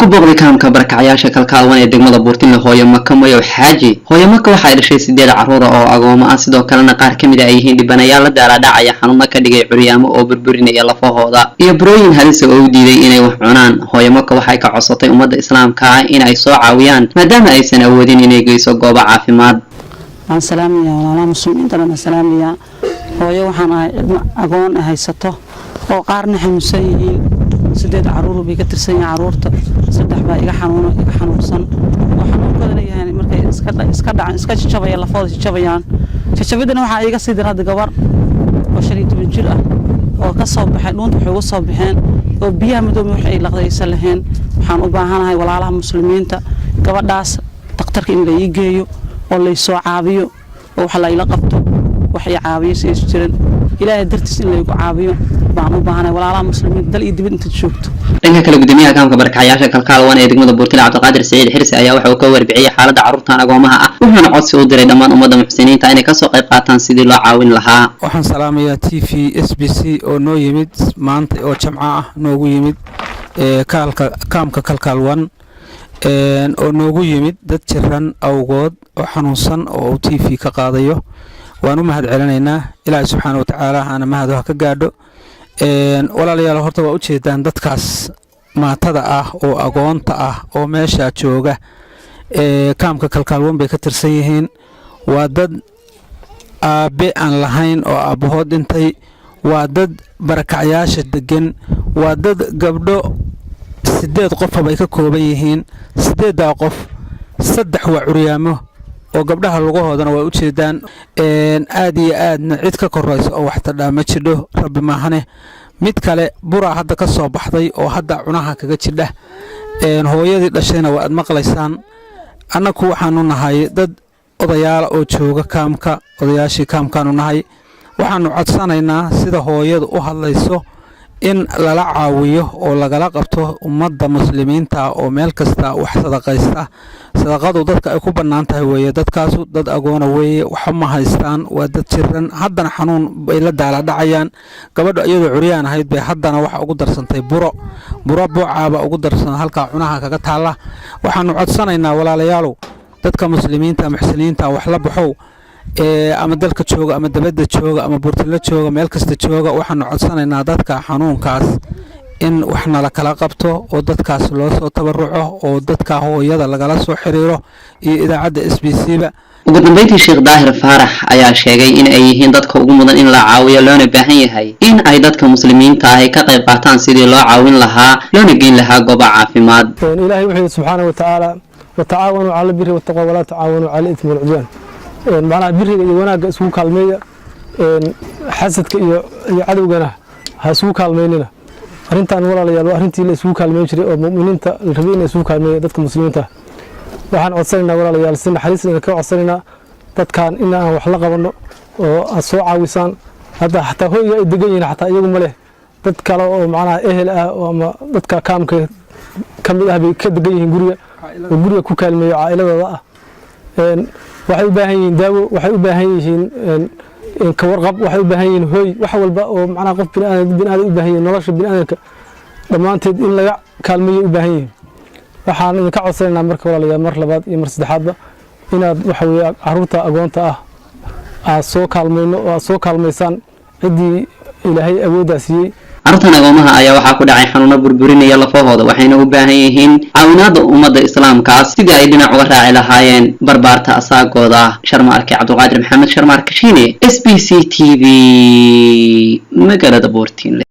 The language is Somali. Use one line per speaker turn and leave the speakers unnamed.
ku booqday kaamka barakacayaasha kalkaalwan ee degmada Buurtine hooyo Maka Mayo Xaaji. Hooyo Maka waxay dhashay 8 carruur oo agoomo ah sidoo kalena qaar kamid ah ay yihiin dhibanayaal la daalaa-dhacaya xanuun ka dhigay curyaamo oo burburinaya lafahooda iyo burooyin halis oo u diiday inay wax cunaan. Hooyo Maka waxay ka codsatay ummadda Islaamka ah in ay soo caawiyaan maadaama aysan awoodin inay geyso goobo caafimaad.
Salaamiya walaalaha muslimiinta salaamiya. Hooyo waxaan ahay agoon haysato oo qaarna xanuunsan yihiin 8 carruur bay ka tirsan yihiin carruurta 3 baa iga xanuunsan waxaan ku leeyahay markay iska dhacaan iska jabaya lafooda jabayaan jabadana waxa iga sii diray gabar oo 15 jir ah oo ka soo baxay dhuunta waxay uga soo baxeen oo biyaha madow waxay laqdaysan lahayn waxaan u baahanahay walaalaha muslimiinta gabadhaas dhakhtarka in la ii geeyo oo la soo caabiyo oo wax la ila qabto waxay caabiyo si jiran ilaahay dartiis in la igu caabiyo baan u baahanay walaalaha muslimiinta dal iyo dibad inta joogto.
dhanka kale gudoomiyaha kaamka barakacayaasha kalkaalwan ee degmada Buurtine Cabdiqaadir Saciid Xirsi ayaa waxa uu ka warbixiyay xaaladda carruurtan agoomaha ah wuxuuna codsi u diray dhammaan ummadda muxsiniinta inay ka soo qayb qaataan sidii loo caawin lahaa.
waxaan salaamayaa TV SBC oo noo yimid maanta oo Jimco ah noogu yimid kaamka kalkaalwan oo noogu yimid dad jiran awgood oo xanuunsan oo TV ka qaadayo waanu mahad celinaynaa Ilaahay subxaanahu wa ta'aala ana mahad ka gaadho walaalayaal horta waa u jeedaan dadkaas maatada ah oo agoonta ah oo meesha jooga kaamka kalkaalwan bay ka tirsan yihiin waa dad aabe aan lahayn oo aabahood dhintay waa dad barakacayaasha degan waa dad gabdho 8 qof bay ka kooban yihiin 8 qof 3 waa curyaamo oo gabdhaha lugahoodana waa u jeedaan aad iyo aadna cid ka korayso oo wax tadhaa ma jidho rabbi maahane mid kale bura hadda ka soo baxday oo hadda cunaha kaga jidha hooyadii dhashayna waa aad maqlaysaan annagu waxaanu nahay dad odayaal oo jooga kaamka odayaashii kaamkaanu nahay waxaanu codsanaynaa sida hooyadu u hadlayso in lala caawiyo oo lagala qabto ummadda muslimiinta oo meel kasta wax sadaqaysta sadaqadu dadka ay ku bannaan tahay weeye dadkaas dad agoona weeye wax ma haystaan waa dad jiran haddana xanuun bay la daala dhacayaan gabadhu iyadoo curyaan ahayd bay haddana wax ugu darsantay buro buucaaba ugu darsan halka cunaha kaga taala waxaanu codsanaynaa walaalayaalow dadka muslimiinta muxsiniinta wax la baxow ama dalka jooga ama dabadda jooga ama Buurtine jooga meel kasta jooga waxaanu codsanaynaa dadka xanuunkaas in wax nala kala qabto oo dadkaas loo soo tabaruco oo dadka hooyada lagala soo xiriiro iyo idaacadda SBC-ba.
ugu dambeyntii Sheekh Daahir Faarax ayaa sheegay in ay yihiin dadka ugu mudan in la caawiyo loona baahan yahay in ay dadka muslimiinta ah ka qayb qaataan sidii loo caawin lahaa loona geyn lahaa goobo caafimaad.
ilaahay wuxuu subxaanahu wa ta'aala wa ta'aawanu 'ala al-birri wat-taqwa wa la ta'aawanu 'ala al-ithmi wal-'udwan macnaha biriga iyo wanaagga isku kaalmeeya xasadka iyo cadawgana ha isku kaalmeynina arintan walaalayaal waa arintii la isku kaalmeyn jiray oo muuminiinta la rabay inay isku kaalmeeyaan dadka muslimiinta waxaan codsanaynaa walaalayaal si naxariis leh ka codsanaynaa dadkan in aan wax la qabano oo aan soo caawisaan hadda xataa hooyga ay degan yihiin xataa iyagu ma leh dad kale oo macnaha ehel ah oo ama dadka kaamka kamid ah bay ka degan yihiin guriga ku kaalmeeyo caa'iladooda ah waxay u baahan yihiin daawo waxay u baahan yihiin ka warqab waxay u baahan yihiin hooy wax walba oo macnaha qof bini'aadam u baahan yihiin nolosha bini'aadamka dhammaanteed in laga kaalmeeyo u baahan yihiin waxaan idinka codsanaynaa marka walaalayaal mar labaad iyo mar saddexaadba inaad waxa weeye carruurta agoonta ah aad soo kaalmayno oo aad soo kaalmaysaan ciddii ilaahay awooddaa siiyey.
carruurtan agoomaha ayaa waxaa ku dhacay xanuuno burburinaya lafahooda waxayna u baahan yihiin caawinaadda ummadda islaamkaas sidii ay dhinac uga raaci lahaayeen barbaarta asaagooda. Sharmaarke Cabdiqaadir Maxamed Sharmaarke Shiine SBC TV magaalada Buurtine.